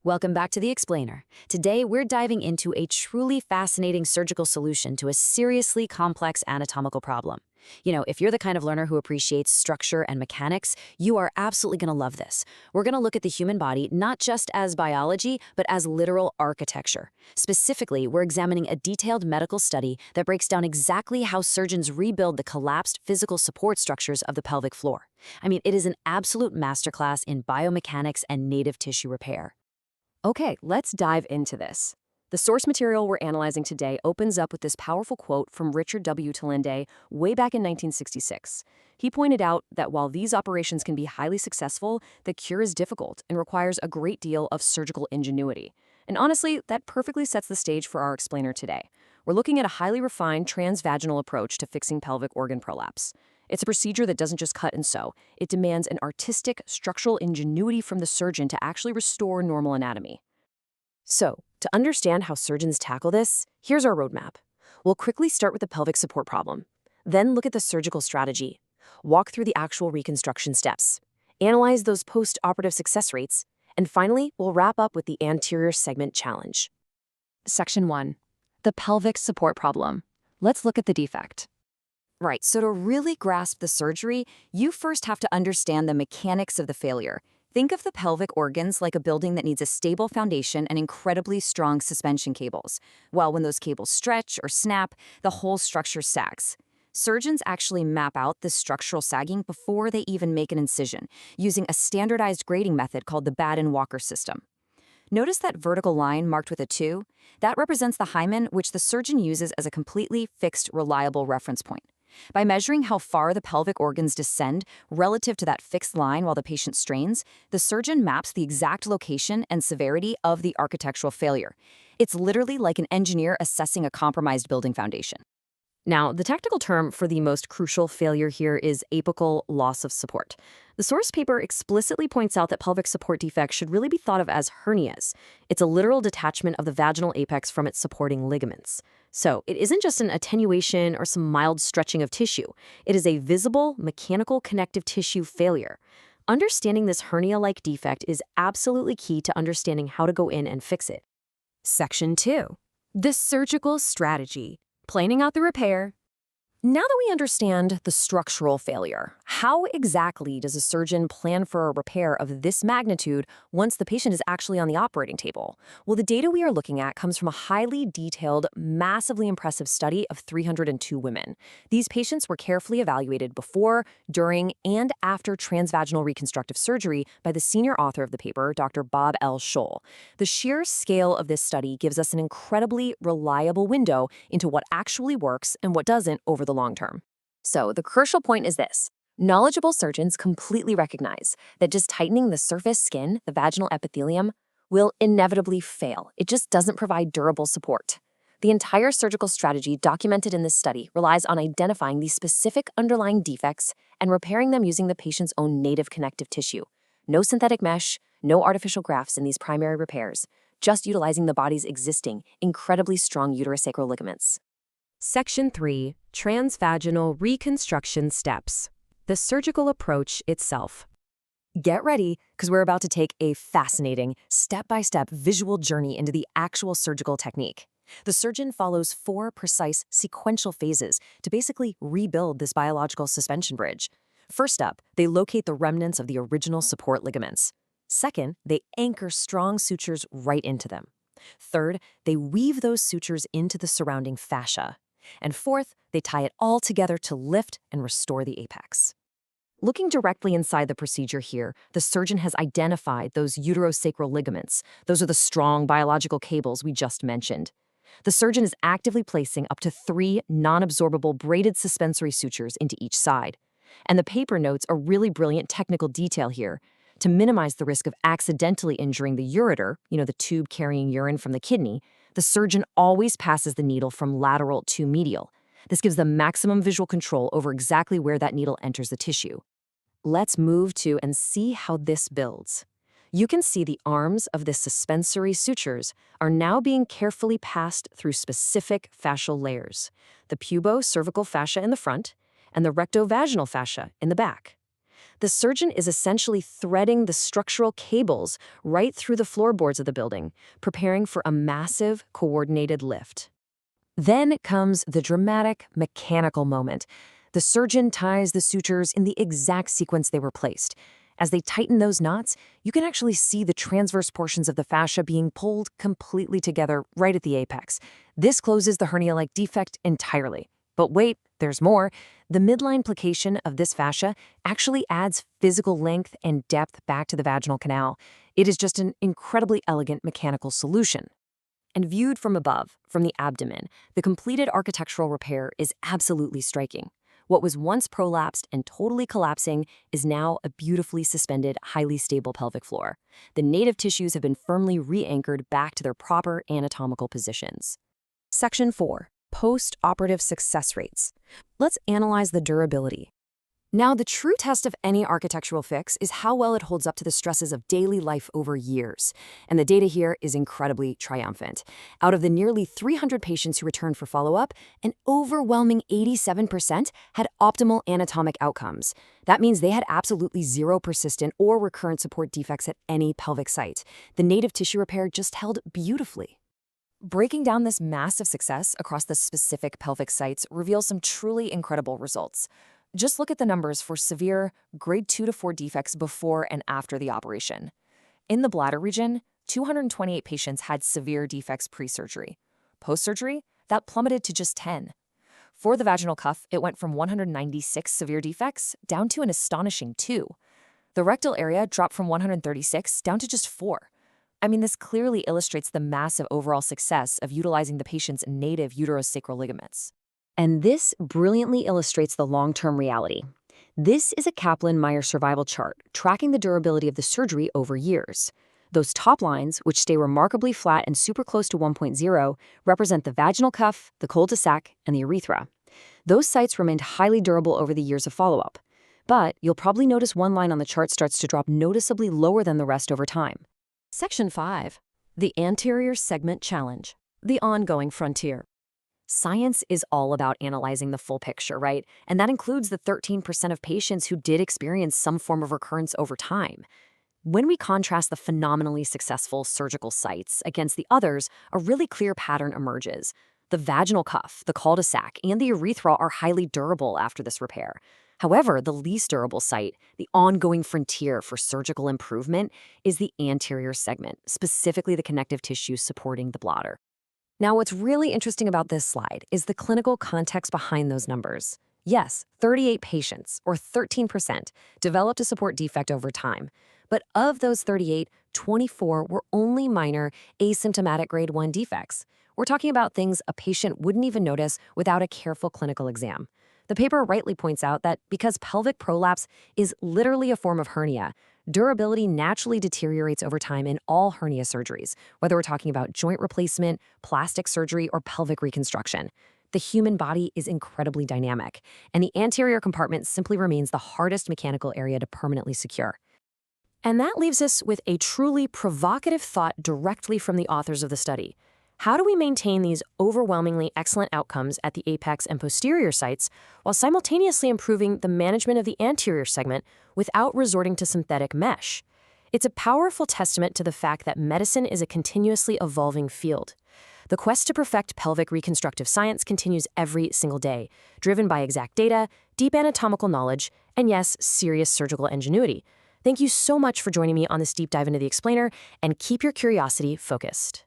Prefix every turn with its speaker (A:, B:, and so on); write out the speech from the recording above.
A: Welcome back to The Explainer. Today, we're diving into a truly fascinating surgical solution to a seriously complex anatomical problem. If you're the kind of learner who appreciates structure and mechanics, you are absolutely going to love this. We're going to look at the human body not just as biology, but as literal architecture. Specifically, we're examining a detailed medical study that breaks down exactly how surgeons rebuild the collapsed physical support structures of the pelvic floor. It is an absolute masterclass in biomechanics and native tissue repair.
B: Okay, let's dive into this. The source material we're analyzing today opens up with this powerful quote from Richard W. Talende way back in 1966. He pointed out that while these operations can be highly successful, the cure is difficult and requires a great deal of surgical ingenuity. And honestly, that perfectly sets the stage for our explainer today. We're looking at a highly refined transvaginal approach to fixing pelvic organ prolapse. It's a procedure that doesn't just cut and sew. It demands an artistic, structural ingenuity from the surgeon to actually restore normal anatomy. So, to understand how surgeons tackle this, here's our roadmap. We'll quickly start with the pelvic support problem, then look at the surgical strategy, walk through the actual reconstruction steps, analyze those post-operative success rates, and finally, we'll wrap up with the anterior segment challenge. Section 1. The pelvic support problem. Let's look at the defect.
A: Right, so to really grasp the surgery, you first have to understand the mechanics of the failure. Think of the pelvic organs like a building that needs a stable foundation and incredibly strong suspension cables. Well, when those cables stretch or snap, the whole structure sags. Surgeons actually map out this structural sagging before they even make an incision, using a standardized grading method called the Baden-Walker system. Notice that vertical line marked with a 2? That represents the hymen, which the surgeon uses as a completely fixed, reliable reference point. By measuring how far the pelvic organs descend relative to that fixed line while the patient strains, the surgeon maps the exact location and severity of the architectural failure. It's literally like an engineer assessing a compromised building foundation.
B: Now, the technical term for the most crucial failure here is apical loss of support. The source paper explicitly points out that pelvic support defects should really be thought of as hernias. It's a literal detachment of the vaginal apex from its supporting ligaments. So, it isn't just an attenuation or some mild stretching of tissue. It is a visible, mechanical connective tissue failure. Understanding this hernia-like defect is absolutely key to understanding how to go in and fix it. Section 2. The surgical strategy. Planning out the repair. Now that we understand the structural failure, how exactly does a surgeon plan for a repair of this magnitude once the patient is actually on the operating table? Well, the data we are looking at comes from a highly detailed, massively impressive study of 302 women. These patients were carefully evaluated before, during, and after transvaginal reconstructive surgery by the senior author of the paper, Dr. Bob L. Scholl. The sheer scale of this study gives us an incredibly reliable window into what actually works and what doesn't over the long term. So the crucial point is this. Knowledgeable surgeons completely recognize that just tightening the surface skin, the vaginal epithelium, will inevitably fail. It just doesn't provide durable support. The entire surgical strategy documented in this study relies on identifying these specific underlying defects and repairing them using the patient's own native connective tissue. No synthetic mesh, no artificial grafts in these primary repairs, just utilizing the body's existing, incredibly strong uterosacral ligaments. Section 3. Transvaginal reconstruction steps. The surgical approach itself. Get ready, because we're about to take a fascinating, step-by-step visual journey into the actual surgical technique. The surgeon follows 4 precise sequential phases to basically rebuild this biological suspension bridge. First up, they locate the remnants of the original support ligaments. Second, they anchor strong sutures right into them. Third, they weave those sutures into the surrounding fascia. And fourth, they tie it all together to lift and restore the apex. Looking directly inside the procedure here, the surgeon has identified those uterosacral ligaments. Those are the strong biological cables we just mentioned. The surgeon is actively placing up to 3 non-absorbable braided suspensory sutures into each side. And the paper notes a really brilliant technical detail here. To minimize the risk of accidentally injuring the ureter, the tube carrying urine from the kidney, the surgeon always passes the needle from lateral to medial. This gives them maximum visual control over exactly where that needle enters the tissue. Let's move to and see how this builds. You can see the arms of the suspensory sutures are now being carefully passed through specific fascial layers, the pubo-cervical fascia in the front and the rectovaginal fascia in the back. The surgeon is essentially threading the structural cables right through the floorboards of the building, preparing for a massive, coordinated lift. Then comes the dramatic, mechanical moment. The surgeon ties the sutures in the exact sequence they were placed. As they tighten those knots, you can actually see the transverse portions of the fascia being pulled completely together right at the apex. This closes the hernia-like defect entirely. But wait, there's more. The midline plication of this fascia actually adds physical length and depth back to the vaginal canal. It is just an incredibly elegant mechanical solution. And viewed from above, from the abdomen, the completed architectural repair is absolutely striking. What was once prolapsed and totally collapsing is now a beautifully suspended, highly stable pelvic floor. The native tissues have been firmly re-anchored back to their proper anatomical positions. Section 4. Post-operative success rates. Let's analyze the durability. Now, the true test of any architectural fix is how well it holds up to the stresses of daily life over years. And the data here is incredibly triumphant. Out of the nearly 300 patients who returned for follow-up, an overwhelming 87% had optimal anatomic outcomes. That means they had absolutely zero persistent or recurrent support defects at any pelvic site. The native tissue repair just held beautifully. Breaking down this massive success across the specific pelvic sites reveals some truly incredible results. Just look at the numbers for severe grade 2 to 4 defects before and after the operation. In the bladder region, 228 patients had severe defects pre-surgery. Post-surgery, that plummeted to just 10. For the vaginal cuff, it went from 196 severe defects down to an astonishing 2. The rectal area dropped from 136 down to just 4. I mean, this clearly illustrates the massive overall success of utilizing the patient's native uterosacral ligaments. And this brilliantly illustrates the long-term reality. This is a Kaplan-Meier survival chart tracking the durability of the surgery over years. Those top lines, which stay remarkably flat and super close to 1.0, represent the vaginal cuff, the cul-de-sac, and the urethra. Those sites remained highly durable over the years of follow-up. But you'll probably notice one line on the chart starts to drop noticeably lower than the rest over time. Section 5. The Anterior Segment Challenge. The Ongoing Frontier. Science is all about analyzing the full picture, right? And that includes the 13% of patients who did experience some form of recurrence over time. When we contrast the phenomenally successful surgical sites against the others, a really clear pattern emerges. The vaginal cuff, the cul-de-sac, and the urethra are highly durable after this repair. However, the least durable site, the ongoing frontier for surgical improvement, is the anterior segment, specifically the connective tissue supporting the bladder. Now, what's really interesting about this slide is the clinical context behind those numbers. Yes, 38 patients, or 13%, developed a support defect over time. But of those 38, 24 were only minor, asymptomatic grade 1 defects. We're talking about things a patient wouldn't even notice without a careful clinical exam. The paper rightly points out that because pelvic prolapse is literally a form of hernia, durability naturally deteriorates over time in all hernia surgeries, whether we're talking about joint replacement, plastic surgery, or pelvic reconstruction. The human body is incredibly dynamic, and the anterior compartment simply remains the hardest mechanical area to permanently secure. And that leaves us with a truly provocative thought directly from the authors of the study. How do we maintain these overwhelmingly excellent outcomes at the apex and posterior sites while simultaneously improving the management of the anterior segment without resorting to synthetic mesh? It's a powerful testament to the fact that medicine is a continuously evolving field. The quest to perfect pelvic reconstructive science continues every single day, driven by exact data, deep anatomical knowledge, and yes, serious surgical ingenuity. Thank you so much for joining me on this deep dive into the explainer, and keep your curiosity focused.